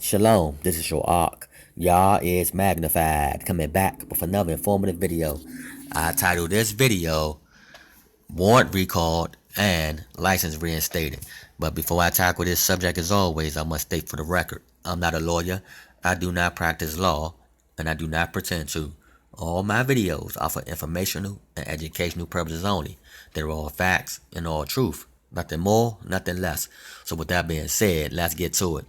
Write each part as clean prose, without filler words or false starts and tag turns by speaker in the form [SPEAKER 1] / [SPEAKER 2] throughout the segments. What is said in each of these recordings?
[SPEAKER 1] Shalom, this is your Ark. Yah is magnified. Coming back with another informative video. I titled this video, Warrant Recalled and License Reinstated. But before I tackle this subject, as always, I must state for the record, I'm not a lawyer, I do not practice law, and I do not pretend to. All my videos are for informational and educational purposes only. They're all facts and all truth. Nothing more, nothing less. So with that being said, let's get to it.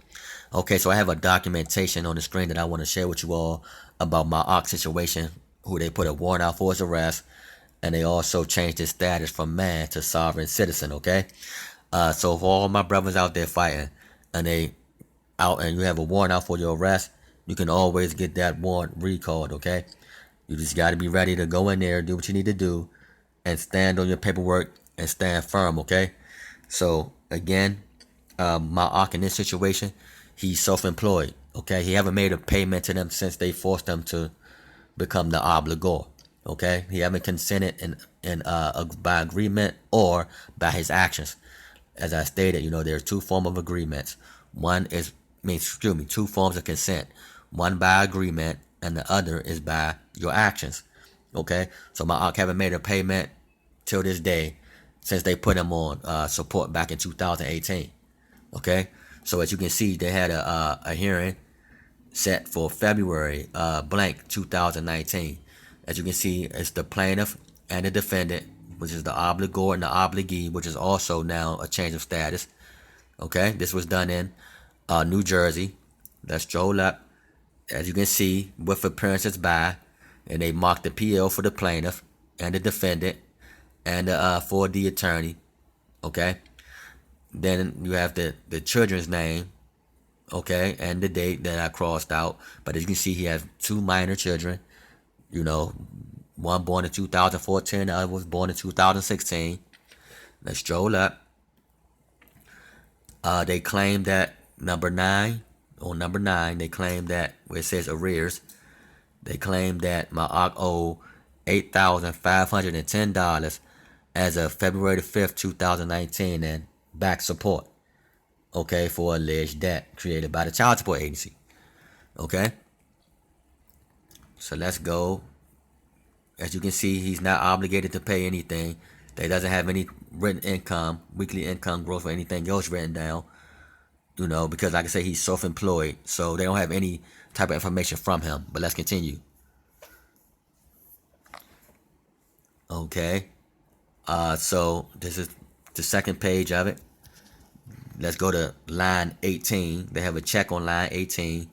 [SPEAKER 1] Okay, so I have a documentation on the screen that I want to share with you all about my Ark situation, who they put a warrant out for his arrest, and they also changed his status from man to sovereign citizen, okay? So for all my brothers out there fighting, and you have a warrant out for your arrest, you can always get that warrant recalled, okay? You just got to be ready to go in there, do what you need to do, and stand on your paperwork and stand firm, okay? So again, my Ark in this situation, he's self-employed, okay? He haven't made a payment to them since they forced him to become the obligor, okay? He haven't consented by agreement or by his actions. As I stated, there are two forms of agreements. Two forms of consent. One by agreement and the other is by your actions, okay? So my Ark haven't made a payment till this day since they put him on support back in 2018, okay? So as you can see, they had a hearing set for February blank 2019. As you can see, it's the plaintiff and the defendant, which is the obligor and the obligee, which is also now a change of status. Okay, this was done in New Jersey. Let's stroll up. As you can see, with appearances by, and they marked the PL for the plaintiff and the defendant and for the attorney. Okay. Then you have the children's name, okay, and the date that I crossed out. But as you can see, he has two minor children, one born in 2014, the other was born in 2016. Let's stroll up. They claim that number nine, they claim that where it says arrears, they claim that my Ark owed $8,510 as of February the 5th, 2019, and back support, okay, for alleged debt created by the child support agency, okay? So let's go. As you can see, he's not obligated to pay anything. He doesn't have any written income, weekly income growth, or anything else written down, because like I say, he's self-employed, so they don't have any type of information from him. But let's continue. Okay. So this is the second page of it. Let's go to line 18. They have a check on line 18.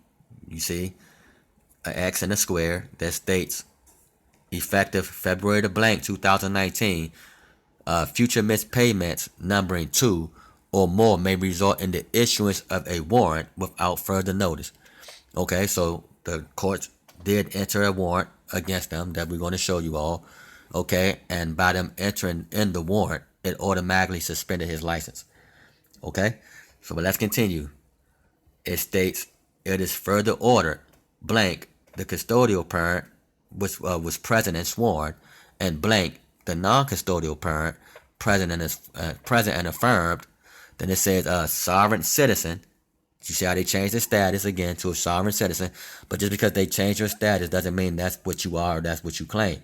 [SPEAKER 1] You see an X and a square that states effective February the blank 2019, future missed payments numbering 2 or more may result in the issuance of a warrant without further notice. Okay, so the courts did enter a warrant against them that we're going to show you all. Okay, and by them entering in the warrant, it automatically suspended his license. Okay, so but let's continue. It states it is further ordered blank the custodial parent which was present and sworn, and blank the non-custodial parent present and affirmed. Then it says sovereign citizen. You see how they changed the status again to a sovereign citizen, but just because they change your status doesn't mean that's what you are or that's what you claim.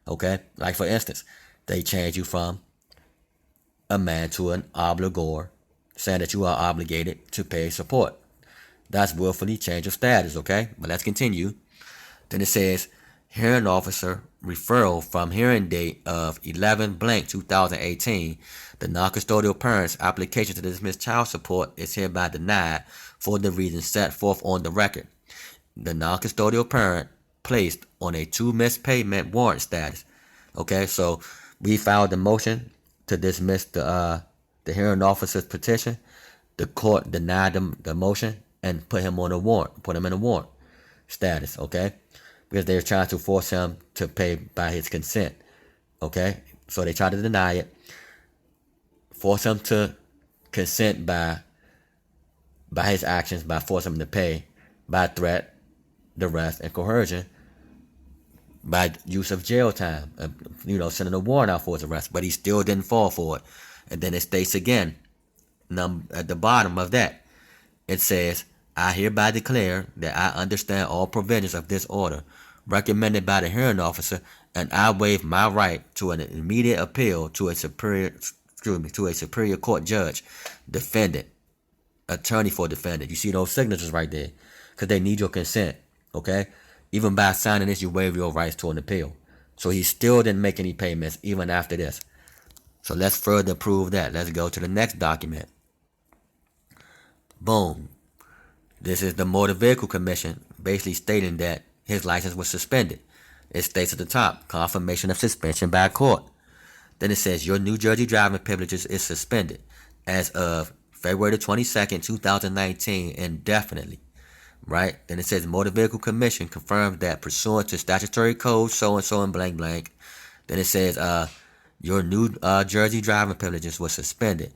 [SPEAKER 1] Okay, like for instance, they change you from a man to an obligor, saying that you are obligated to pay support. That's willfully change of status, okay? But let's continue. Then it says, hearing officer referral from hearing date of 11 blank 2018. The non-custodial parent's application to dismiss child support is hereby denied for the reasons set forth on the record. The non-custodial parent placed on a 2 missed payment warrant status. Okay, so we filed the motion to dismiss the hearing officer's petition. The court denied the motion and put him on a warrant, put him in a warrant status, okay? Because they were trying to force him to pay by his consent, okay? So they tried to deny it, force him to consent by his actions, by forcing him to pay, by threat, duress, and coercion, by use of jail time, sending a warrant out for his arrest, but he still didn't fall for it. And then it states again, at the bottom of that, it says, I hereby declare that I understand all provisions of this order recommended by the hearing officer, and I waive my right to an immediate appeal to a superior court judge, defendant, attorney for defendant. You see those signatures right there, because they need your consent. Okay, even by signing this, you waive your rights to an appeal. So he still didn't make any payments even after this. So let's further prove that. Let's go to the next document. Boom. This is the Motor Vehicle Commission basically stating that his license was suspended. It states at the top, confirmation of suspension by court. Then it says your New Jersey driving privileges is suspended as of February 22nd, 2019 indefinitely. Right? Then it says Motor Vehicle Commission confirms that pursuant to statutory code so-and-so and blank blank. Then it says your New Jersey driving privileges was suspended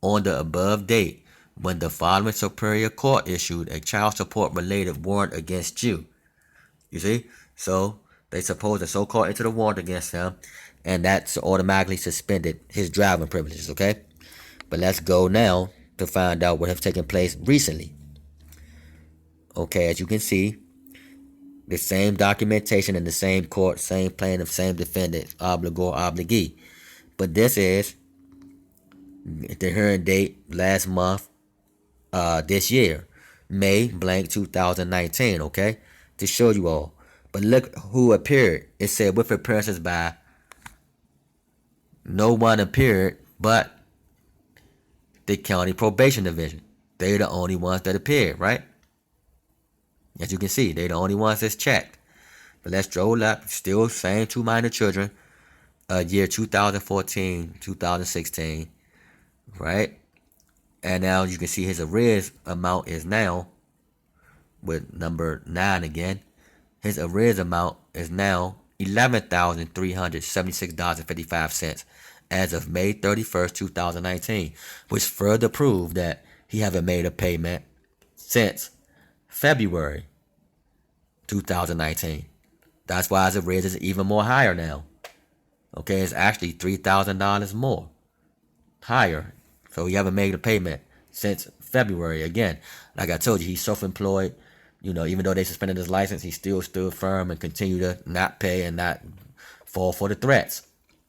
[SPEAKER 1] on the above date when the following superior court issued a child support related warrant against you. You see? So they supposed to so-called enter the warrant against him, and that's automatically suspended his driving privileges, okay? But let's go now to find out what has taken place recently. Okay, as you can see, the same documentation in the same court, same plaintiff, same defendant, obligor, obligee. But this is the hearing date last month, this year, May blank 2019, okay? To show you all. But look who appeared. It said with appearances by no one appeared but the county probation division. They're the only ones that appeared, right? As you can see, they're the only ones that's checked. But let's stroll up. Still same two minor children. Year 2014, 2016, right? And now you can see his arrears amount is now, with number 9 again, his arrears amount is now $11,376.55 as of May 31st, 2019, which further proved that he haven't made a payment since February 2019. That's why his arrears is even more higher now. Okay, it's actually $3,000 more higher. So he haven't made a payment since February. Again, like I told you, he's self-employed. You know, even though they suspended his license, he still stood firm and continued to not pay and not fall for the threats.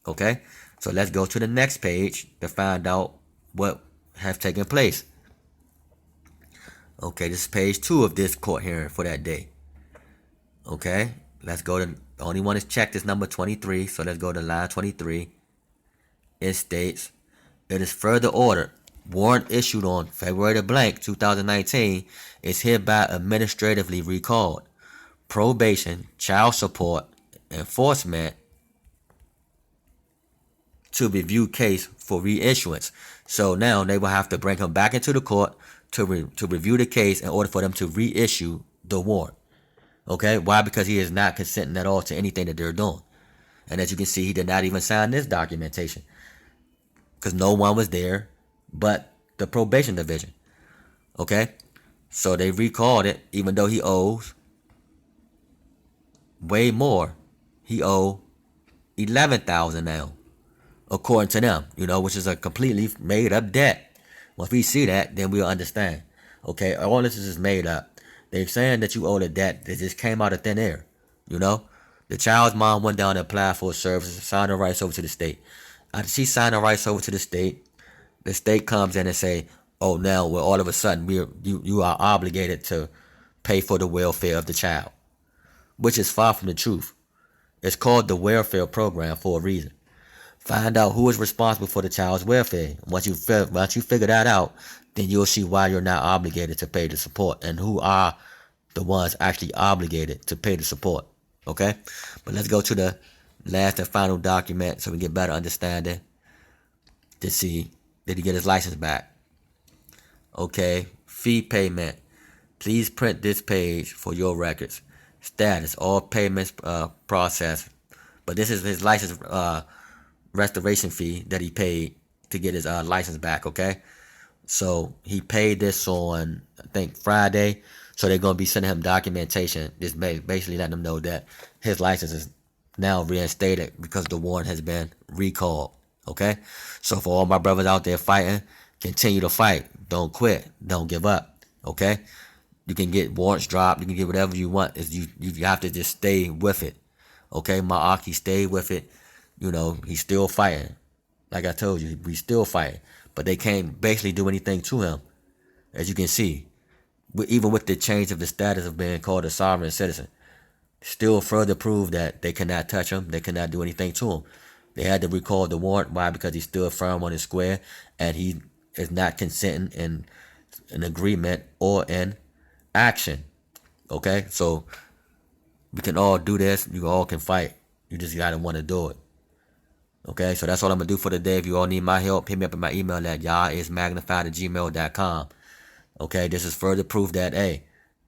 [SPEAKER 1] Okay, so let's go to the next page to find out what has taken place. Okay, this is page 2 of this court hearing for that day. Okay, let's go to, the only one is checked is number 23, so let's go to line 23. It states, it is further ordered, warrant issued on February the blank 2019 is hereby administratively recalled. Probation, child support, enforcement to review case for reissuance. So now they will have to bring him back into the court to review the case in order for them to reissue the warrant. Okay, why? Because he is not consenting at all to anything that they're doing. And as you can see, he did not even sign this documentation because no one was there but the probation division. Okay, so they recalled it, even though he owes way more. He owed $11,000 now, according to them, you know, which is a completely made up debt. Once we see that, then we'll understand. Okay, all this is just made up. They're saying that you owe the debt that just came out of thin air, you know. The child's mom went down and applied for services, signed her rights over to the state. After she signed her rights over to the state comes in and say, oh, now, well, all of a sudden, you are obligated to pay for the welfare of the child, which is far from the truth. It's called the welfare program for a reason. Find out who is responsible for the child's welfare. Once you figure that out, then you'll see why you're not obligated to pay the support and who are the ones actually obligated to pay the support. Okay? But let's go to the last and final document so we get better understanding to see, did he get his license back? Okay, fee payment. Please print this page for your records. Status, all payments processed. But this is his license restoration fee that he paid to get his license back, okay? So he paid this on, I think, Friday. So they're going to be sending him documentation, just basically letting him know that his license is now reinstated because the warrant has been recalled, okay? So for all my brothers out there fighting, continue to fight. Don't quit. Don't give up, okay? You can get warrants dropped. You can get whatever you want. Is you have to just stay with it. Okay, Maaki stayed with it. You know, he's still fighting. Like I told you, he's still fighting. But they can't basically do anything to him, as you can see. Even with the change of the status of being called a sovereign citizen, still further prove that they cannot touch him. They cannot do anything to him. They had to recall the warrant. Why? Because he stood firm on his square, and he is not consenting in an agreement or in action. Okay, so we can all do this. You all can fight. You just gotta want to do it. Okay, so that's all I'm gonna do for today. If you all need my help, hit me up in my email at y'allismagnified@gmail.com. Okay, this is further proof that hey,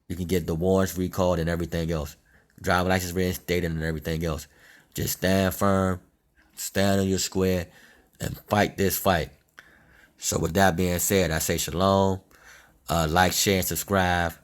[SPEAKER 1] you can get the warrants recalled and everything else, driver license reinstated and everything else. Just stand firm, stand on your square, and fight this fight. So with that being said, I say shalom. Like, share, and subscribe.